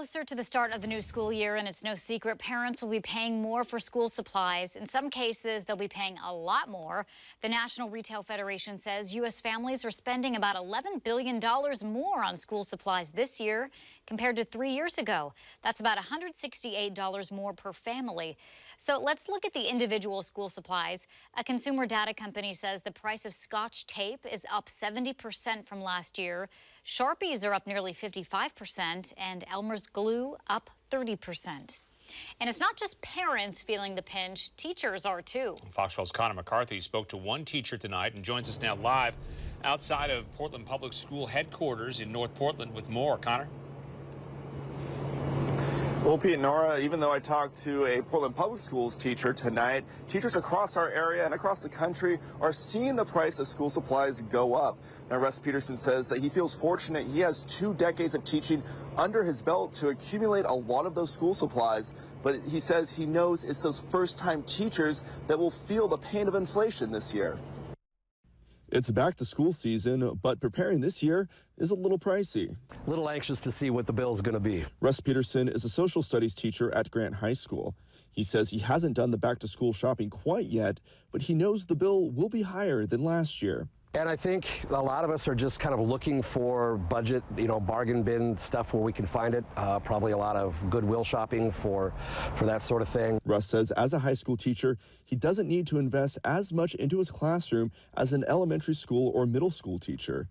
closer to the start of the new school year, and it's no secret parents will be paying more for school supplies. In some cases, they'll be paying a lot more. The National Retail Federation says U.S. families are spending about $11 billion more on school supplies this year compared to 3 years ago. That's about $168 more per family. So let's look at the individual school supplies. A consumer data company says the price of Scotch tape is up 70% from last year. Sharpies are up nearly 55%, and Elmer's glue up 30%. And it's not just parents feeling the pinch, teachers are too. Fox 12's Connor McCarthy spoke to one teacher tonight and joins us now live outside of Portland Public School headquarters in North Portland with more. Connor? Well, Pete and Nora, even though I talked to a Portland Public Schools teacher tonight, teachers across our area and across the country are seeing the price of school supplies go up. Now, Russ Peterson says that he feels fortunate he has 2 decades of teaching under his belt to accumulate a lot of those school supplies. But he says he knows it's those first-time teachers that will feel the pain of inflation this year. It's back to school season, but preparing this year is a little pricey. A little anxious to see what the bill is going to be. Russ Peterson is a social studies teacher at Grant High School. He says he hasn't done the back-to-school shopping quite yet, but he knows the bill will be higher than last year. And I think a lot of us are just kind of looking for budget, bargain bin stuff where we can find it. Probably a lot of Goodwill shopping for that sort of thing. Russ says as a high school teacher, he doesn't need to invest as much into his classroom as an elementary school or middle school teacher.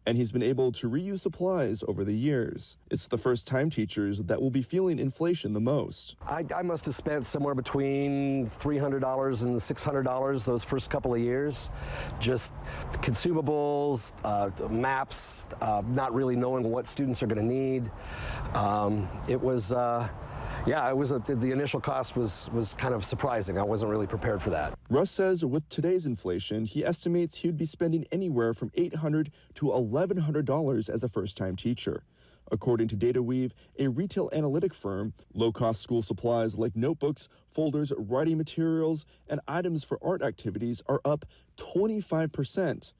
And he's been able to reuse supplies over the years. It's the first-time teachers that will be feeling inflation the most. I must have spent somewhere between $300 and $600 those first couple of years. Just consumables, maps, not really knowing what students are going to need. The initial cost was kind of surprising. I wasn't really prepared for that. Russ says with today's inflation, he estimates he would be spending anywhere from $800 to $1,100 as a first-time teacher. According to DataWeave, a retail analytic firm, low-cost school supplies like notebooks, folders, writing materials, and items for art activities are up 25%.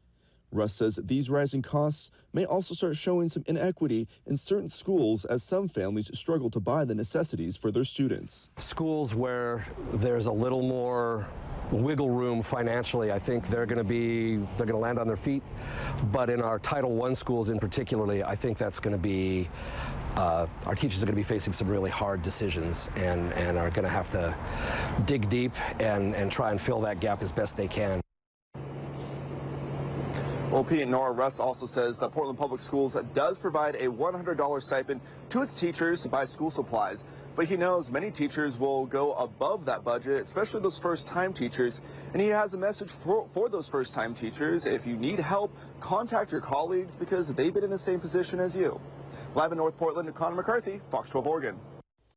Russ says these rising costs may also start showing some inequity in certain schools as some families struggle to buy the necessities for their students. Schools where there's a little more wiggle room financially, I think they're going to land on their feet. But in our Title I schools in particularly, I think that's going to be, our teachers are going to be facing some really hard decisions and are going to have to dig deep and try and fill that gap as best they can. Well, Pete and Nora, Russ also says that Portland Public Schools does provide a $100 stipend to its teachers to buy school supplies. But he knows many teachers will go above that budget, especially those first-time teachers. And he has a message for those first-time teachers. If you need help, contact your colleagues because they've been in the same position as you. Live in North Portland, Connor McCarthy, Fox 12 Oregon.